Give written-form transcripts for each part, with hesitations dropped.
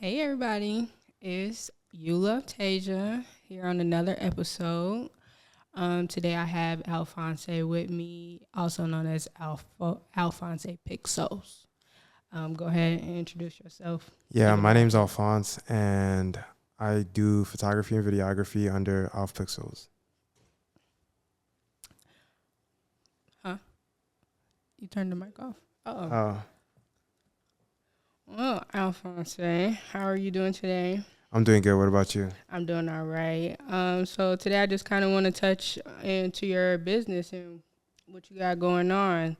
Hey everybody, it's YouloveTasia here on another episode. Today I have Alphonce with me, also known as Alphpixels. Go ahead and introduce yourself. Yeah, Give a my name's background. Alphonse, and I do photography and videography under Alphpixels. Huh? You turned the mic off. Oh. Uh, Well, Alphonse, how are you doing today? I'm doing good. What about you? I'm doing all right. So today I just kind of want to touch into your business and what you got going on.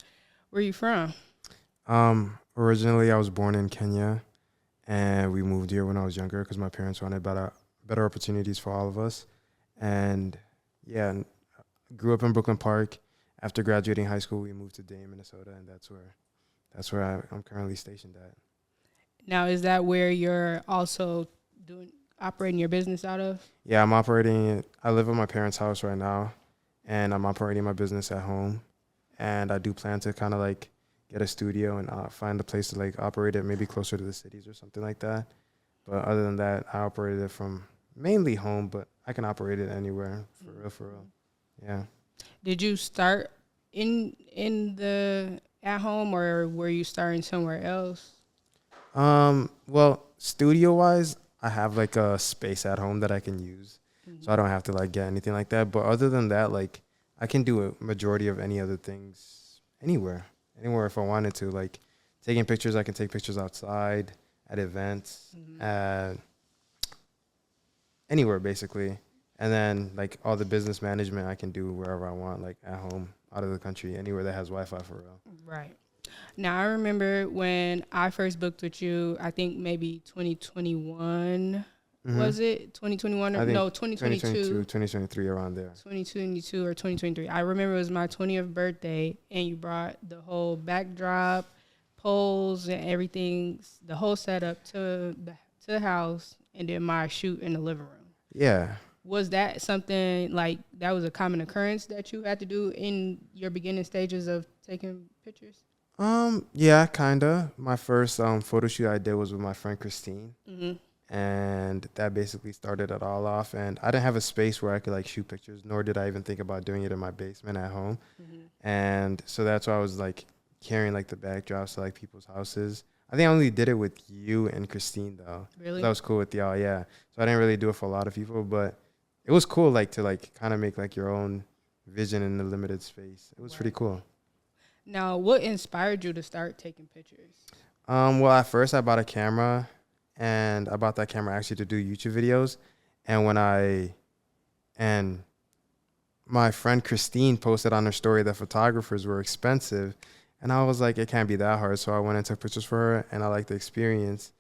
Where you from? Originally, I was born in Kenya, and we moved here when I was younger because my parents wanted better opportunities for all of us. And yeah, grew up in Brooklyn Park. After graduating high school, we moved to Dane, Minnesota, and that's where I'm currently stationed at. Now, is that where you're also operating your business out of? Yeah, I live in my parents' house right now, and I'm operating my business at home. And I do plan to kind of like get a studio and find a place to like operate it, maybe closer to the cities or something like that. But other than that, I operated it from mainly home, but I can operate it anywhere for real. Yeah. Did you start in the at home, or were you starting somewhere else? Well, studio wise, I have like a space at home that I can use, so I don't have to like get anything like that. But other than that, like I can do a majority of any other things anywhere if I wanted to. Like taking pictures, I can take pictures outside at events, anywhere basically. And then like all the business management I can do wherever I want, like at home, out of the country, anywhere that has Wi-Fi for real. Right. Now, I remember when I first booked with you, I think maybe 2021, was it? 2021 I or think no, 2022. 2023 around there. 2022 or 2023. I remember it was my 20th birthday, and you brought the whole backdrop, poles, and everything, the whole setup to the house, and then my shoot in the living room. Yeah. Was that something like that was a common occurrence that you had to do in your beginning stages of taking pictures? Yeah, kinda. My first photo shoot I did was with my friend Christine, and that basically started it all off. And I didn't have a space where I could like shoot pictures, nor did I even think about doing it in my basement at home. And so that's why I was like carrying like the backdrops to like people's houses. I think I only did it with you and Christine though. Really? That was cool with y'all, yeah. So I didn't really do it for a lot of people, but it was cool like to like kind of make like your own vision in a limited space. It was pretty cool. Now, what inspired you to start taking pictures? Well, at first I bought a camera, and I bought that camera actually to do YouTube videos. And and my friend Christine posted on her story that photographers were expensive, and I was like, it can't be that hard. So I went and took pictures for her, and I liked the experience.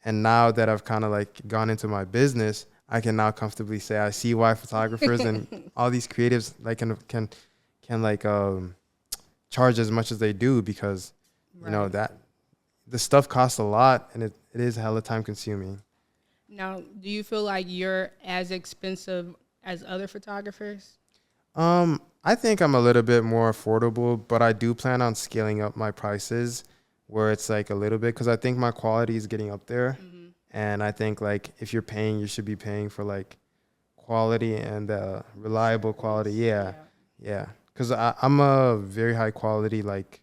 And now that I've kind of like gone into my business, I can now comfortably say I see why photographers and all these creatives like can like charge as much as they do, because you know that the stuff costs a lot, and it is hella time consuming. Now, do you feel like you're as expensive as other photographers? I think I'm a little bit more affordable, but I do plan on scaling up my prices where it's like a little bit, because I think my quality is getting up there. And I think like if you're paying, you should be paying for like quality and reliable quality. Yeah. Yeah. Because I'm a very high quality like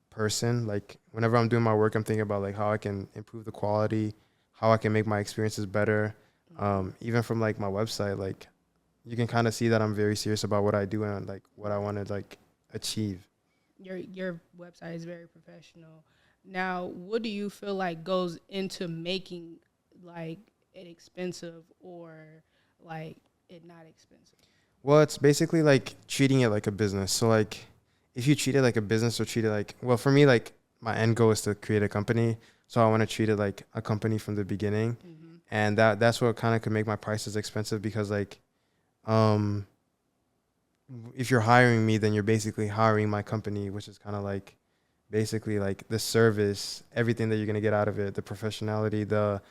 person. Like whenever I'm doing my work, I'm thinking about like how I can improve the quality, how I can make my experiences better. Even from like my website, like you can kind of see that I'm very serious about what I do and like what I want to like achieve. Your website is very professional. Now, what do you feel like goes into making like it expensive or like it not expensive? Well, it's basically like treating it like a business. So like if you treat it like a business or treat it like, well, for me, like my end goal is to create a company. So I want to treat it like a company from the beginning. And that's what kind of could make my prices expensive, because like, if you're hiring me, then you're basically hiring my company, which is kind of like basically like the service, everything that you're going to get out of it, the professionality, the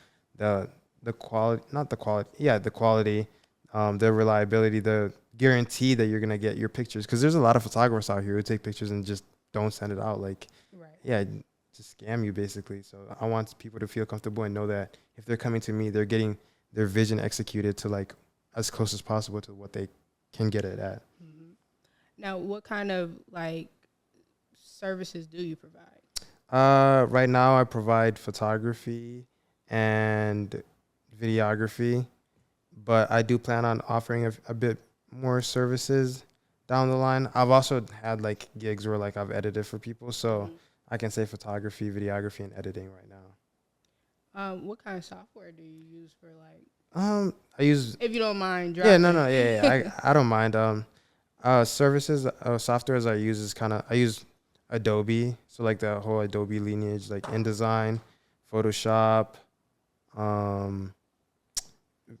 quality, not the quality. Yeah. The quality, the reliability, the guarantee that you're going to get your pictures. Cause there's a lot of photographers out here who take pictures and just don't send it out. Like, yeah, scam you basically. So I want people to feel comfortable and know that if they're coming to me, they're getting their vision executed to like as close as possible to what they can get it at. Mm-hmm. Now, what kind of like services do you provide? Right now I provide photography and videography, but I do plan on offering a bit more services down the line. I've also had like gigs where like I've edited for people, so I can say photography, videography, and editing right now. What kind of software do you use for like? I use. If you don't mind, dropping. Yeah, no, yeah. I don't mind. Services, softwares I use is I use Adobe, so like the whole Adobe lineage, like InDesign, Photoshop,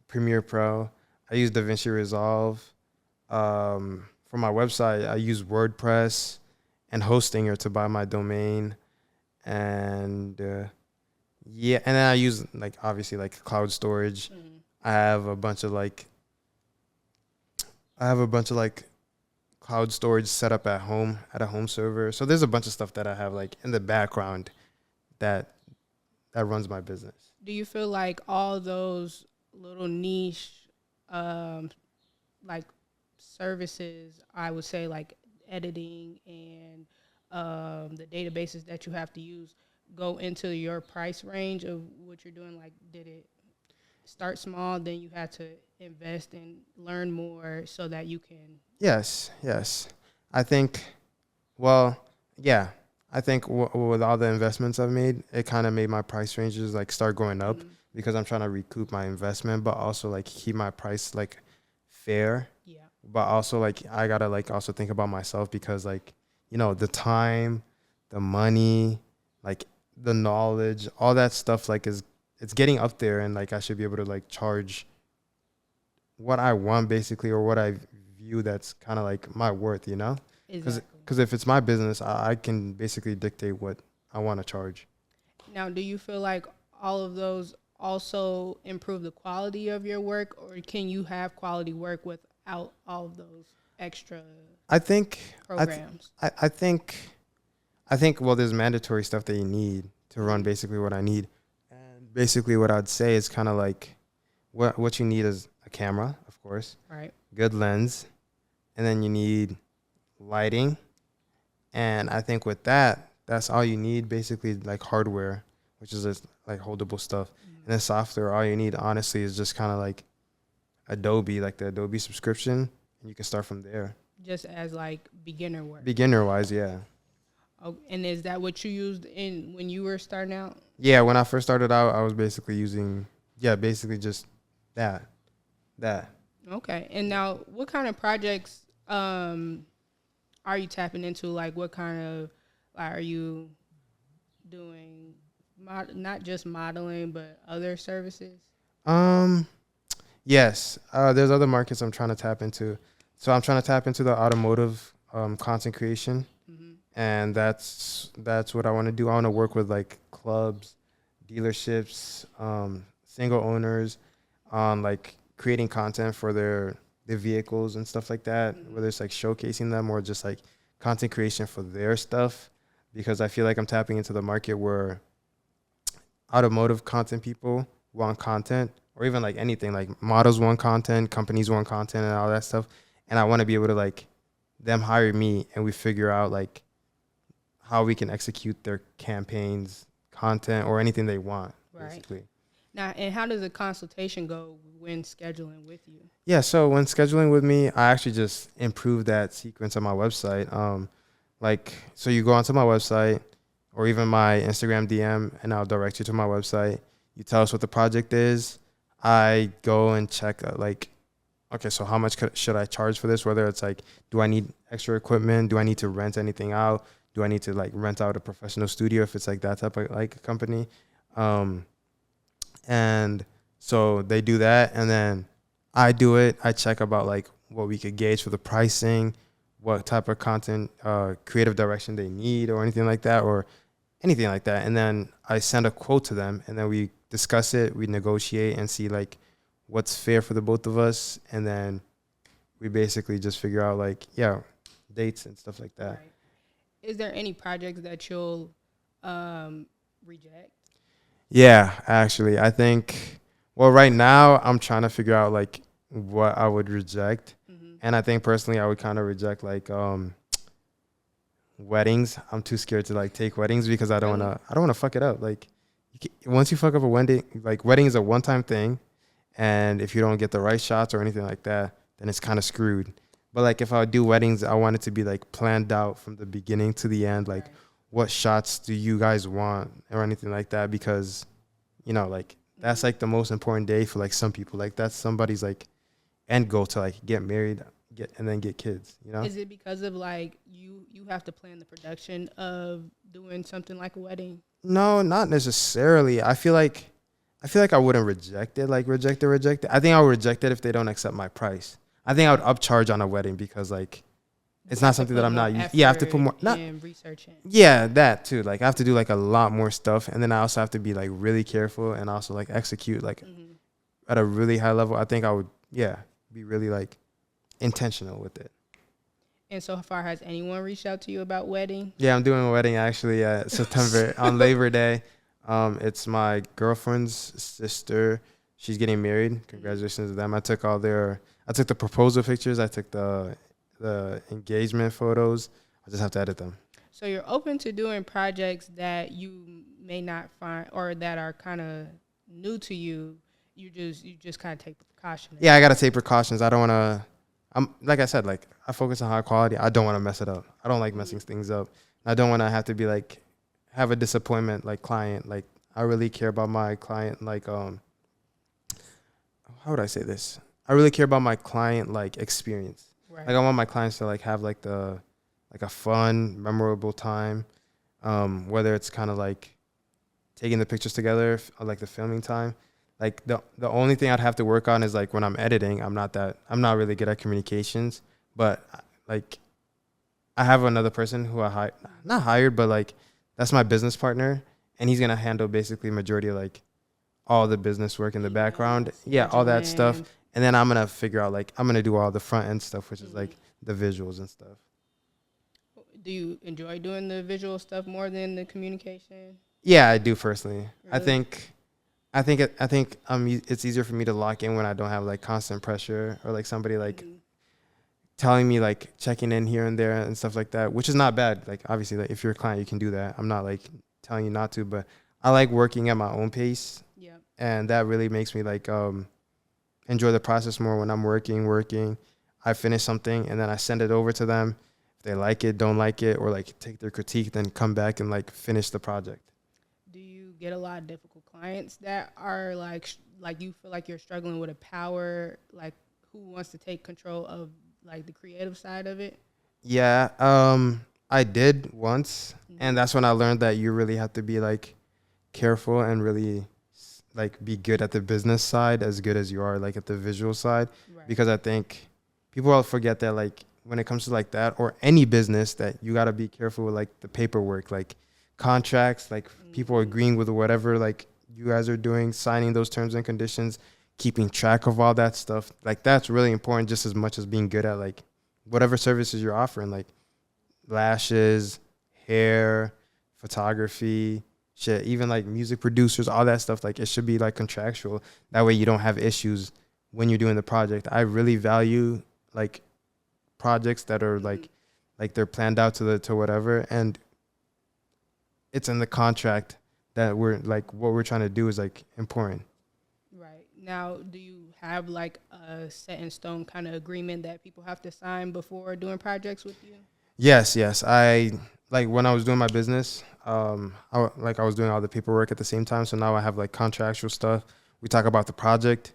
Premiere Pro. I use DaVinci Resolve. For my website, I use WordPress and Hostinger to buy my domain, and yeah, and then I use like obviously like cloud storage. I have a bunch of like cloud storage set up at home at a home server. So there's a bunch of stuff that I have like in the background that runs my business. Do you feel like all those little niche like services, I would say like editing and the databases that you have to use go into your price range of what you're doing? Like, did it start small, then you had to invest and learn more so that you can? Yes. I think, well, yeah. I think with all the investments I've made, it kind of made my price ranges like start going up because I'm trying to recoup my investment, but also like keep my price like fair. Yeah. But also like I gotta like also think about myself because like, you know, the time, the money, like the knowledge, all that stuff like it's getting up there, and like I should be able to like charge what I want basically, or what I view that's kind of like my worth, you know? Because if it's my business, I can basically dictate what I want to charge. Now, do you feel like all of those also improve the quality of your work, or can you have quality work without all of those extra I think programs? I think well, there's mandatory stuff that you need to run basically what I need. And basically what I'd say is kind of like what you need is a camera, of course. Right. Good lens. And then you need lighting. And I think with that, that's all you need, basically like hardware, which is just like holdable stuff. And then software, all you need honestly is just kind of like Adobe, like the Adobe subscription, and you can start from there. Just as like beginner work. Beginner wise, yeah. Oh, and is that what you used when you were starting out? Yeah, when I first started out, I was basically using basically just that. Okay. And now what kind of projects are you tapping into? Like what kind of are you doing not just modeling but other services? Yes. There's other markets I'm trying to tap into. So I'm trying to tap into the automotive content creation. And that's what I want to do. I want to work with like clubs, dealerships, single owners on like creating content for their vehicles and stuff like that, whether it's like showcasing them or just like content creation for their stuff, because I feel like I'm tapping into the market where automotive content people want content, or even like anything, like models want content, companies want content and all that stuff. And I want to be able to like them hire me and we figure out like how we can execute their campaigns, content, or anything they want, basically. Now, and how does a consultation go when scheduling with you? Yeah, so when scheduling with me, I actually just improve that sequence on my website. So you go onto my website or even my Instagram DM, and I'll direct you to my website. You tell us what the project is. I go and check, okay, so how much should I charge for this? Whether it's like, do I need extra equipment? Do I need to rent anything out? Do I need to like rent out a professional studio if it's like that type of like company? And so they do that, and then I do it. I check about like what we could gauge for the pricing, what type of content, creative direction they need, or anything like that, And then I send a quote to them, and then we discuss it, we negotiate, and see like what's fair for the both of us, and then we basically just figure out like dates and stuff like that. Right. Is there any projects that you'll Reject. Yeah, actually, I think. Well, right now I'm trying to figure out like what I would reject, Mm-hmm. and I think personally I would kind of reject like weddings. I'm too scared to like take weddings because Really? I don't wanna fuck it up. Like, once you fuck up a wedding, like wedding is a one time thing, and if you don't get the right shots or anything like that, then it's kind of screwed. But like if I do weddings, I want it to be like planned out from the beginning to the end. Like, Right. what shots do you guys want or anything like that? Because like that's Mm-hmm. like the most important day for like some people. Like that's somebody's like end goal to like get married, and then get kids. Is it because of like you have to plan the production of doing something like a wedding? No, not necessarily. I feel like I wouldn't reject it. Like reject it. I think I would reject it if they don't accept my price. I think I would upcharge on a wedding because like You it's not have to something that put I'm more not used. Yeah, I have to put effort more. Not and research in. Yeah, that too. Like I have to do like a lot more stuff, and then I also have to be like really careful and also like execute like Mm-hmm. at a really high level. I think I would, yeah, be really like intentional with it. And so far, has anyone reached out to you about wedding? Yeah, I'm doing a wedding actually September on Labor Day. It's my girlfriend's sister. She's getting married. Congratulations to them. I took the proposal pictures. I took the engagement photos. I just have to edit them. So you're open to doing projects that you may not find or that are kind of new to you. You just kind of take the precaution. Yeah, I gotta take precautions. I don't wanna. I'm like I said, like I focus on high quality. I don't want to mess it up. I don't like messing things up. I don't want to have to be like have a disappointment like client. Like I really care about my client. Like how would I say this? I really care about my client like experience. Right. Like I want my clients to like have like a fun, memorable time. Whether it's kind of like taking the pictures together or like the filming time. Like the only thing I'd have to work on is like when I'm editing, I'm not really good at communications, but like I have another person who not hired, but like that's my business partner, and he's gonna handle basically majority of like all the business work in the background. Yeah, all that stuff. Scheduling. And then I'm gonna figure out like I'm gonna do all the front end stuff, which is Mhm. like the visuals and stuff. Do you enjoy doing the visual stuff more than the communication? Yeah, I do personally. I Really? think it's easier for me to lock in when I don't have like constant pressure or like somebody like Mhm. telling me like checking in here and there and stuff like that, which is not bad. Like obviously, like if you're a client, you can do that. I'm not like telling you not to, but I like working at my own pace, Yep. and that really makes me like enjoy the process more when I'm working. I finish something and then I send it over to them. If they like it, don't like it, or like take their critique, then come back and like finish the project. Do you get a lot of difficult clients that are like you feel like you're struggling with a power, like who wants to take control of like the creative side of it? Yeah, I did once, and Mhm. that's when I learned that you really have to be like careful and really like be good at the business side as good as you are like at the visual side, Right. because I think people all forget that like when it comes to like that or any business that you got to be careful with like the paperwork, like contracts, like people Mhm. agreeing with whatever like you guys are doing, signing those terms and conditions, keeping track of all that stuff. Like that's really important just as much as being good at like whatever services you're offering, like lashes, hair, photography, shit, even like music producers, all that stuff. Like it should be like contractual. That way you don't have issues when you're doing the project. I really value like projects that are Mhm. like they're planned out to whatever, and it's in the contract that we're like what we're trying to do is like important. Right. Now, do you have like a set in stone kind of agreement that people have to sign before doing projects with you? Yes. I like when I was doing my business, I was doing all the paperwork at the same time. So now I have like contractual stuff. We talk about the project.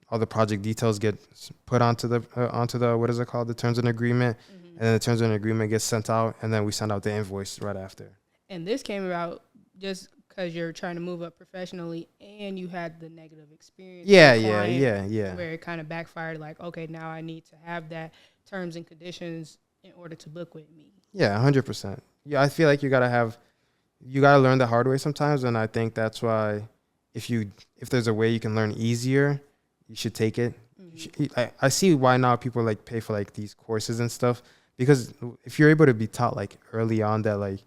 All the project details get put onto the what is it called, the terms and agreement, Hmm. and then the terms and agreement gets sent out, and then we send out the invoice right after. And this came about just because you're trying to move up professionally and you had the negative experience with Yeah, a yeah, client yeah, yeah, where it kind of backfired like, okay, now I need to have that terms and conditions in order to book with me. yeah, 100%. Yeah, I feel like you gotta learn the hard way sometimes, and I think that's why if there's a way you can learn easier, you should take it. Hmm. I see why now people like pay for like these courses and stuff, because if you're able to be taught like early on that like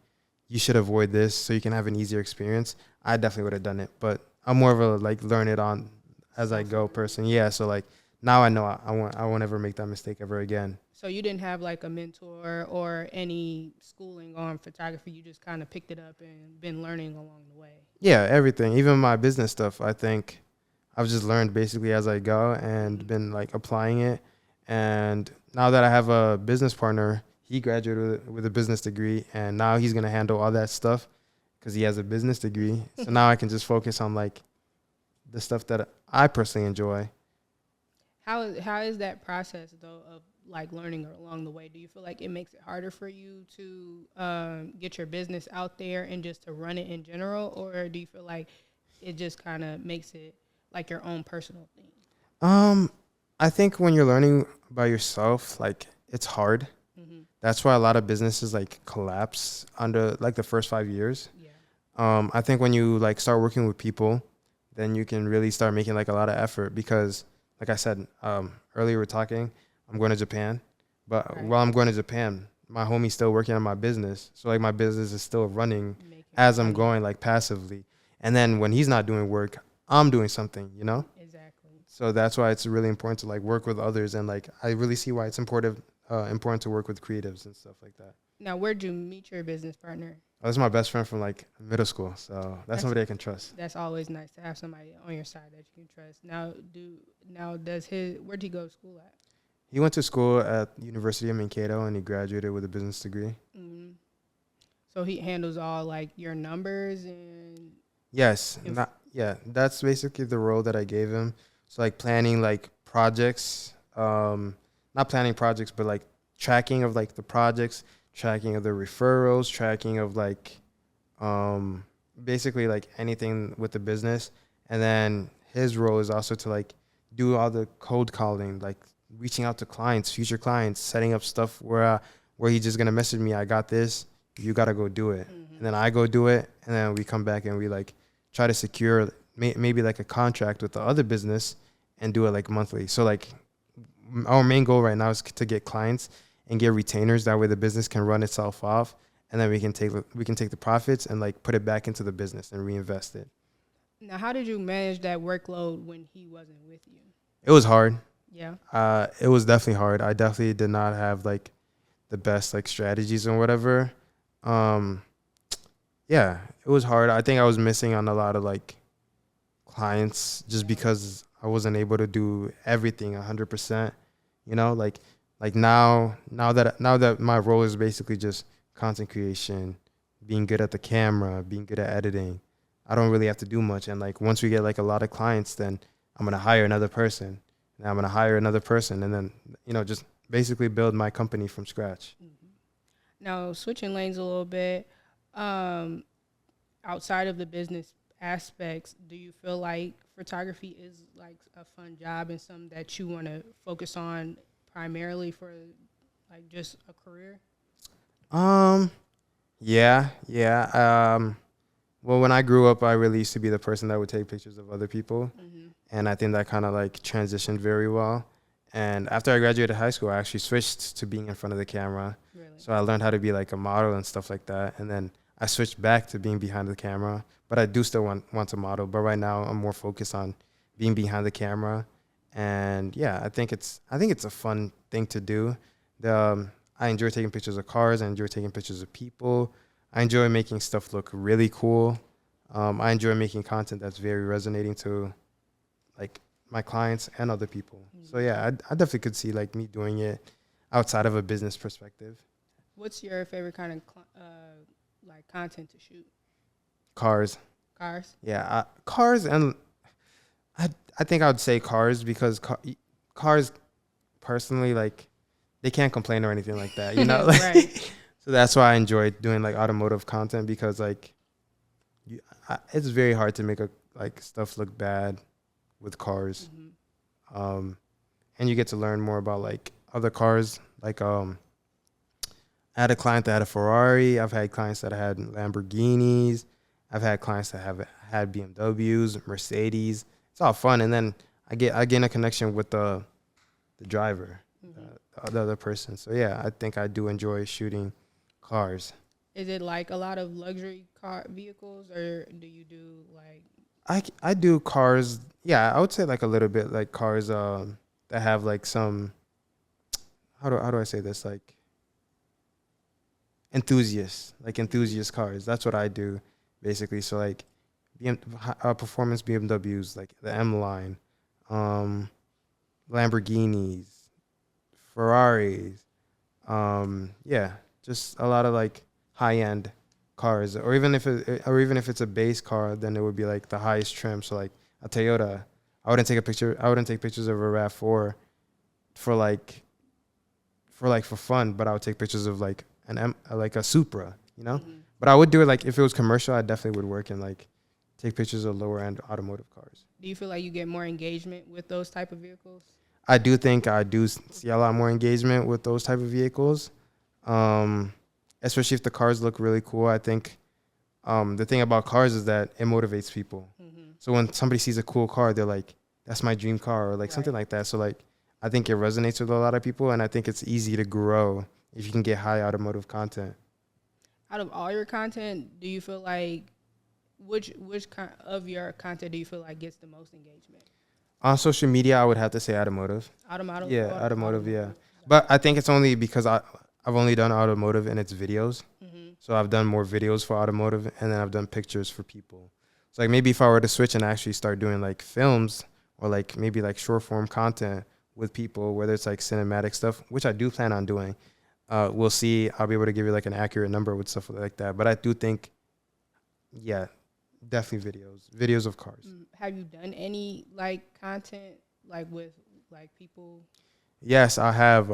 you should avoid this so you can have an easier experience, I definitely would have done it. But I'm more of a like learn it on as I go person. Yeah. So like now I know I won't ever make that mistake ever again. So you didn't have like a mentor or any schooling on photography. You just kind of picked it up and been learning along the way. Yeah, everything, even my business stuff. I think I've just learned basically as I go and been like applying it. And now that I have a business partner, he graduated with a business degree, and now he's gonna handle all that stuff because he has a business degree. So now I can just focus on like the stuff that I personally enjoy. How is that process though of like learning along the way? Do you feel like it makes it harder for you to get your business out there and just to run it in general, or do you feel like it just kind of makes it like your own personal thing? I think when you're learning by yourself, like it's hard. Mm-hmm. That's why a lot of businesses like collapse under like the first 5 years. Yeah. I think when you like start working with people, then you can really start making like a lot of effort because, like I said earlier, we're talking. I'm going to Japan, but Right. while I'm going to Japan, my homie's still working on my business. So like my business is still running Making as I'm money. going like passively. And then when he's not doing work, I'm doing something, you know? Exactly. So that's why it's really important to like work with others. And like, I really see why it's important to work with creatives and stuff like that. Now, where'd you meet your business partner? Oh, that's my best friend from like middle school. So that's somebody I can trust. That's always nice to have somebody on your side that you can trust. Where'd he go to school at? He went to school at University of Mankato and he graduated with a business degree. Mm-hmm. So he handles all like your numbers and Yes. That's basically the role that I gave him. So like planning like projects, not planning projects, but like tracking of like the projects, tracking of the referrals, tracking of like basically like anything with the business. And then his role is also to like do all the cold calling, like reaching out to clients, future clients, setting up stuff where he's just gonna message me, I got this, you gotta go do it. Mm-hmm. And then I go do it, and then we come back and we like try to secure maybe like a contract with the other business and do it like monthly. So like our main goal right now is to get clients and get retainers. That way the business can run itself off, and then we can take the profits and like put it back into the business and reinvest it. Now, how did you manage that workload when he wasn't with you? It was hard. Yeah. It was definitely hard. I definitely did not have like the best like strategies and whatever. Yeah, it was hard. I think I was missing on a lot of like clients just because I wasn't able to do everything 100%. You know, like now that my role is basically just content creation, being good at the camera, being good at editing, I don't really have to do much. And like once we get like a lot of clients, then I'm gonna hire another person. And I'm gonna hire another person, and then just basically build my company from scratch. Mm-hmm. Now, switching lanes a little bit, outside of the business aspects, do you feel like photography is like a fun job and something that you want to focus on primarily for like just a career? Yeah. Well, when I grew up, I really used to be the person that would take pictures of other people. Mm-hmm. And I think that kind of like transitioned very well. And after I graduated high school, I actually switched to being in front of the camera. Really? So I learned how to be like a model and stuff like that. And then I switched back to being behind the camera. But I do still want to model. But right now I'm more focused on being behind the camera. And yeah, I think it's a fun thing to do. I enjoy taking pictures of cars. I enjoy taking pictures of people. I enjoy making stuff look really cool. I enjoy making content that's very resonating to like my clients and other people. Mm-hmm. So yeah, I definitely could see like me doing it outside of a business perspective. What's your favorite kind of like content to shoot? Cars. Cars? Yeah, cars, and I think I would say cars because cars personally, like, they can't complain or anything like that, you know? Like, right. So that's why I enjoy doing like automotive content because like it's very hard to make stuff look bad with cars. Mm-hmm. And you get to learn more about like other cars. Like I had a client that had a Ferrari. I've had clients that had Lamborghinis. I've had clients that have had BMWs, Mercedes. It's all fun, and then I gain a connection with the driver, mm-hmm. The other person. So yeah, I think I do enjoy shooting cars. Is it like a lot of luxury car vehicles, or do you do like? I do cars. Yeah, I would say like a little bit like cars that have like some, how do I say this, like enthusiast cars. That's what I do basically. So like performance BMWs, like the M line, um, Lamborghinis, Ferraris, yeah, just a lot of like high end cars, or even if it's a base car, then it would be like the highest trim. So like a Toyota. I wouldn't take pictures of a RAV4 for like for fun, but I would take pictures of like like a Supra, you know. Mm-hmm. But I would do it like if it was commercial, I definitely would work and like take pictures of lower end automotive cars. Do you feel like you get more engagement with those type of vehicles? I do think I do see a lot more engagement with those type of vehicles, especially if the cars look really cool. I think the thing about cars is that it motivates people. Mm-hmm. So when somebody sees a cool car, they're like, "That's my dream car," or like something like that. So like, I think it resonates with a lot of people, and I think it's easy to grow if you can get high automotive content. Out of all your content, do you feel like which of your content do you feel like gets the most engagement? On social media, I would have to say automotive. Automotive. Yeah, automotive. Yeah, but I think it's only because I've only done automotive and it's videos. Mm-hmm. So I've done more videos for automotive, and then I've done pictures for people. So like maybe if I were to switch and actually start doing like films or like maybe like short form content with people, whether it's like cinematic stuff, which I do plan on doing, we'll see. I'll be able to give you like an accurate number with stuff like that. But I do think, yeah, definitely videos of cars. Have you done any like content like with like people? Yes, I have.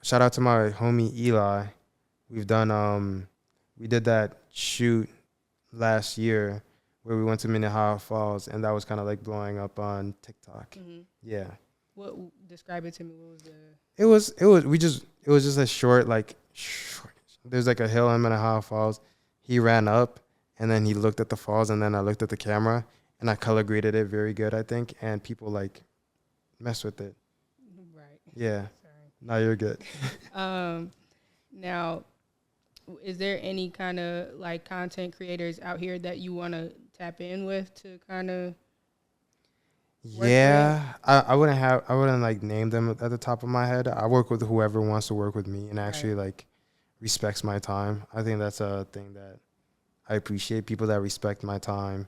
Shout out to my homie Eli. We've done we did that shoot last year where we went to Minnehaha Falls, and that was kind of like blowing up on TikTok. Mm-hmm. Yeah. What describe it to me? What was the? It was just a short there's like a hill in Minnehaha Falls. He ran up and then he looked at the falls, and then I looked at the camera and I color graded it very good, I think, and people like mess with it. Right. Yeah. Sorry. No, you're good. Now, is there any kind of like content creators out here that you want to tap in with to kind of? Yeah, I wouldn't like name them at the top of my head. I work with whoever wants to work with me and actually like respects my time. I think that's a thing that I appreciate, people that respect my time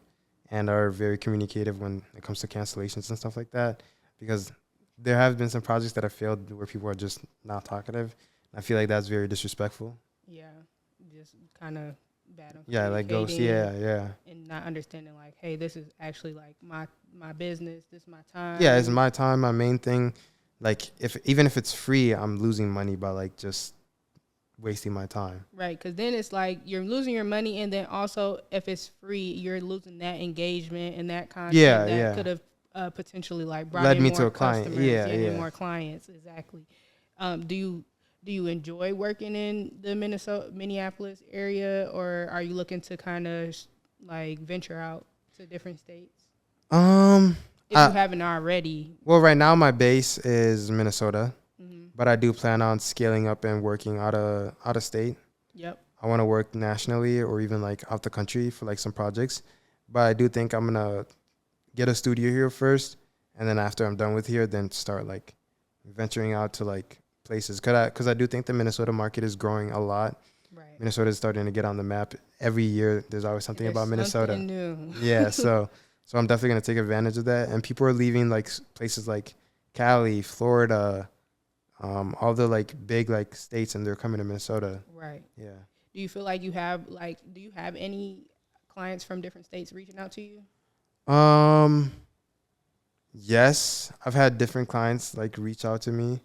and are very communicative when it comes to cancellations and stuff like that, because there have been some projects that have failed where people are just not talkative. I feel like that's very disrespectful. Yeah, just kind of bad. Yeah, like ghost. Yeah. And not understanding like, hey, this is actually like my business. This is my time. Yeah, it's my time, my main thing. Like even if it's free, I'm losing money by like just wasting my time. Right, because then it's like you're losing your money, and then also if it's free, you're losing that engagement and that content that could have potentially like brought led in me more to a client. customers, more clients. Exactly. Do you enjoy working in the Minneapolis area, or are you looking to kind of like venture out to different states? If you haven't already. Well, right now my base is Minnesota, but I do plan on scaling up and working out of state. Yep. I want to work nationally or even like out the country for like some projects, but I do think I'm gonna get a studio here first, and then after I'm done with here, then start like venturing out to like places. Because I do think the Minnesota market is growing a lot. Right. Minnesota is starting to get on the map. Every year, there's always something about Minnesota. Something new. Yeah, so I'm definitely going to take advantage of that. And people are leaving like places like Cali, Florida, all the like big like states, and they're coming to Minnesota. Right. Yeah. Do you feel like do you have any clients from different states reaching out to you? Yes, I've had different clients like reach out to me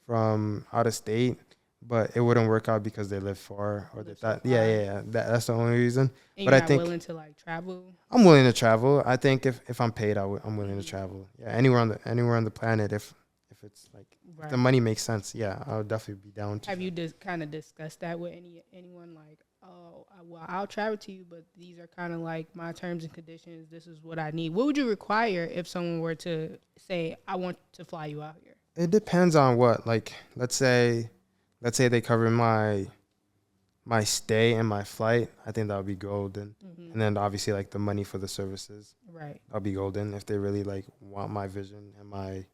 from out of state, but it wouldn't work out because they live far or they thought, that's the only reason. And but you're I not think willing to like travel. I'm willing to travel. I think if I'm paid, I'm willing to travel. Yeah, anywhere on the planet if it's like if the money makes sense. Yeah, I would definitely be down to. Have you just kind of discussed that with anyone like, oh, well, I'll travel to you, but these are kind of like my terms and conditions. This is what I need. What would you require if someone were to say, I want to fly you out here? It depends on what. Like, let's say they cover my my stay and my flight, I think that would be golden. Mm-hmm. And then obviously like the money for the services, Right. that'll be golden if they really like want my vision and my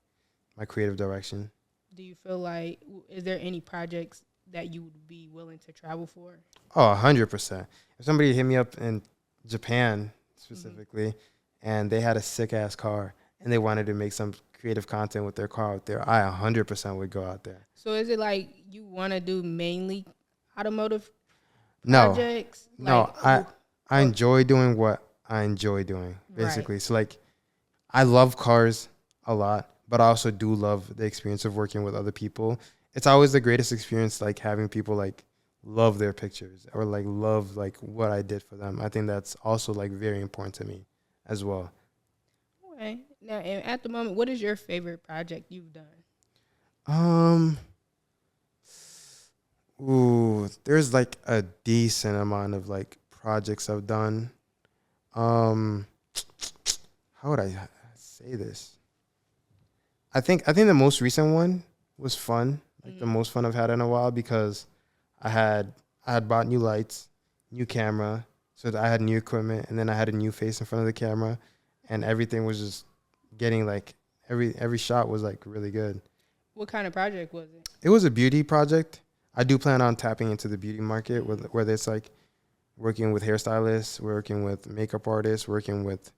creative direction. Do you feel like is there any projects that you would be willing to travel for? Oh, 100%. If somebody hit me up in Japan Mm-hmm. specifically, and they had a sick ass car, and they wanted to make some creative content with their car out there, I 100% would go out there. So is it like you want to do mainly automotive No, projects? no, Like, I enjoy doing what I enjoy doing, basically. right. So like, I love cars a lot, but I also do love the experience of working with other people. It's always the greatest experience, like having people like love their pictures or like love like what I did for them. I think that's also like very important to me as well. Okay. Now, and at the moment, what is your favorite project you've done? Um, there's like a decent amount of like projects I've done. Um, how would I say this? I think the most recent one was fun, like the most fun I've had in a while because I had I had bought new lights, new camera, so that I had new equipment, and then I had a new face in front of the camera, and everything was just getting like every shot was like really good. What kind of project was it? It was a beauty project. I do plan on tapping into the beauty market, whether it's like working with hairstylists, working with makeup artists, working with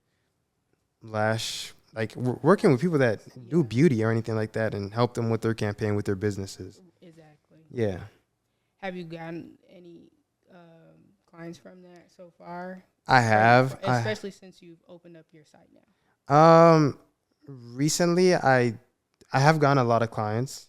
lash, like working with people that do beauty or anything like that, and help them with their campaign, with their businesses. Exactly. Yeah, Have you gotten any clients from that so far? I have. Especially since you've opened up your site now. Recently I have gotten a lot of clients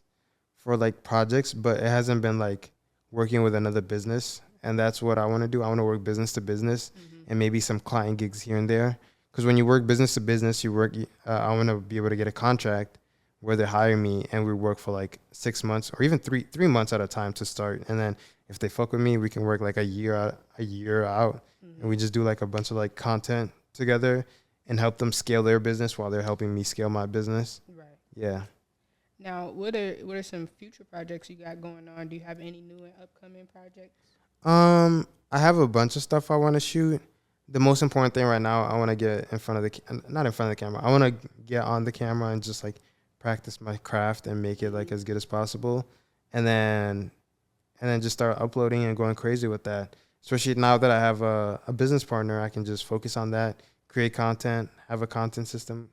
for like projects, but it hasn't been like working with another business, and that's what I want to do. I want to work business to business, and maybe some client gigs here and there. Because when you work business to business, I want to be able to get a contract where they hire me, and we work for like 6 months or even three months at a time to start. And then if they fuck with me, we can work like a year out, and we just do like a bunch of like content together and help them scale their business while they're helping me scale my business. Right. Yeah. Now, what are some future projects you got going on? Do you have any new and upcoming projects? I have a bunch of stuff I want to shoot. The most important thing right now, I want to get in front of not in front of the camera. I want to get on the camera and just like practice my craft and make it like as good as possible, and then just start uploading and going crazy with that. Especially now that I have a business partner, I can just focus on that, create content, have a content system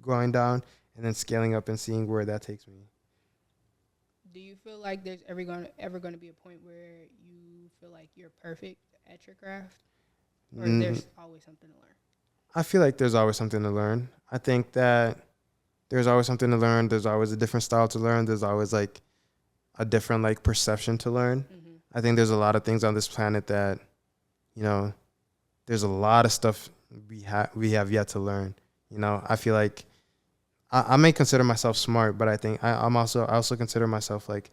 going down, and then scaling up and seeing where that takes me. Do you feel like there's ever going to be a point where you feel like you're perfect at your craft, or there's always something to learn? I feel like there's always something to learn. I think that there's always something to learn. There's always a different style to learn. There's always like a different like perception to learn. I think there's a lot of things on this planet that, there's a lot of stuff we have yet to learn. I feel like I may consider myself smart, but I think I also consider myself like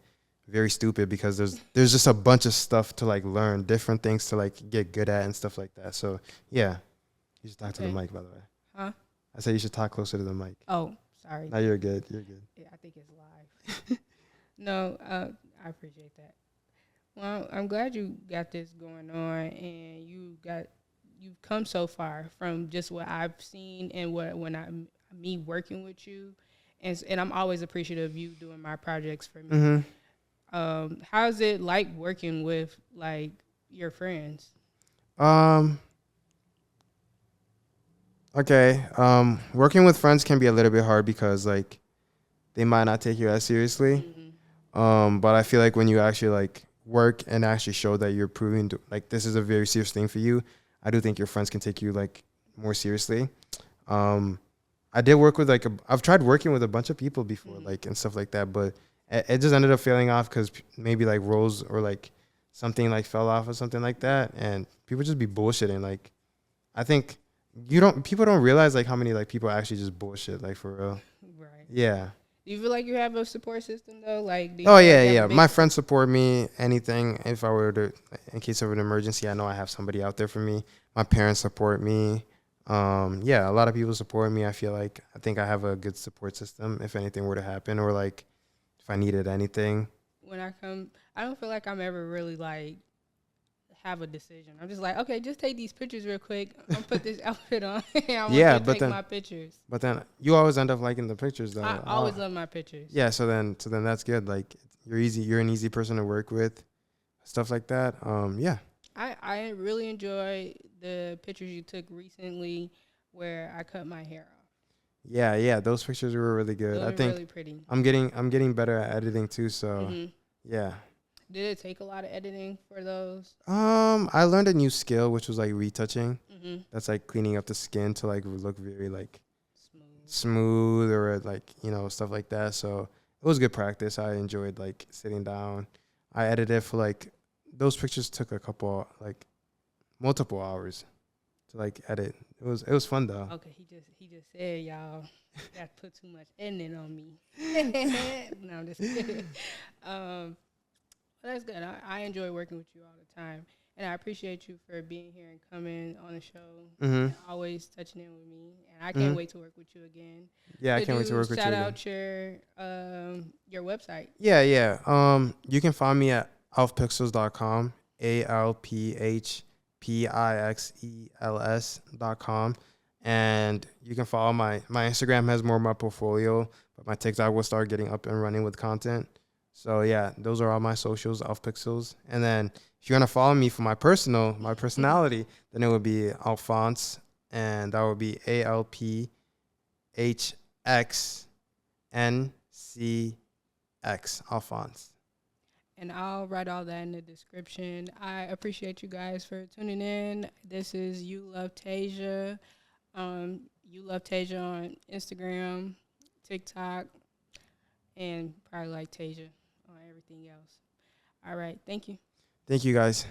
very stupid because there's just a bunch of stuff to like learn, different things to like get good at and stuff like that. So yeah, you should talk to the mic, by the way. Huh? I said you should talk closer to the mic. Oh, sorry. No, you're good. You're good. Yeah, I think it's live. No, I appreciate that. Well, I'm glad you got this going on, and you've come so far from just what I've seen and me working with you, and I'm always appreciative of you doing my projects for me. How's it like working with like your friends? Okay. Working with friends can be a little bit hard because like they might not take you as seriously. But I feel like when you actually like work and actually show that you're proving like this is a very serious thing for you, I do think your friends can take you like more seriously. I did work with I've tried working with a bunch of people before, like and stuff like that, but it just ended up failing off because maybe like roles or like something like fell off or something like that, and people just be bullshitting. Like, I think people don't realize like how many like people actually just bullshit, like for real. Right. Yeah. Do you feel like you have a support system though? Like, yeah. My friends support me. Anything, if I were to, in case of an emergency, I know I have somebody out there for me. My parents support me. Yeah, a lot of people support me. I think I have a good support system if anything were to happen, or like if I needed anything. When I come, I don't feel like I'm ever really like have a decision. I'm just like, okay, just take these pictures real quick. I'm gonna put this outfit on. I want Yeah, you to but take then my pictures. but then you always end up liking the pictures though. I always love my pictures. Yeah, so then that's good. Like you're an easy person to work with, stuff like that. Yeah. I really enjoy the pictures you took recently where I cut my hair off. Yeah, those pictures were really good. Those I are think really pretty. I'm getting better at editing too, so yeah. Did it take a lot of editing for those? I learned a new skill which was like retouching. Mm-hmm. That's like cleaning up the skin to like look very like Smooth. smooth or like, stuff like that. So it was good practice. I enjoyed like sitting down. I edited for like those pictures took multiple hours to like edit. It was fun though. Okay, he just said y'all got to put too much editing on me. No, I'm just kidding. That's good. I enjoy working with you all the time, and I appreciate you for being here and coming on the show. And always touching in with me, and I can't wait to work with you again. Yeah, I can't wait to work with you again. Shout out your website. Yeah. You can find me at alphpixels.com, alphpixels.com, and you can follow my Instagram has more of my portfolio, but my TikTok will start getting up and running with content. So yeah, those are all my socials, Alphpixels. And then if you want to follow me for my personality, then it would be Alphonce, and that would be ALPHXNCX, Alphonce. And I'll write all that in the description. I appreciate you guys for tuning in. This is YouloveTasia. YouloveTasia on Instagram, TikTok, and probably like Tasia on everything else. All right. Thank you. Thank you, guys.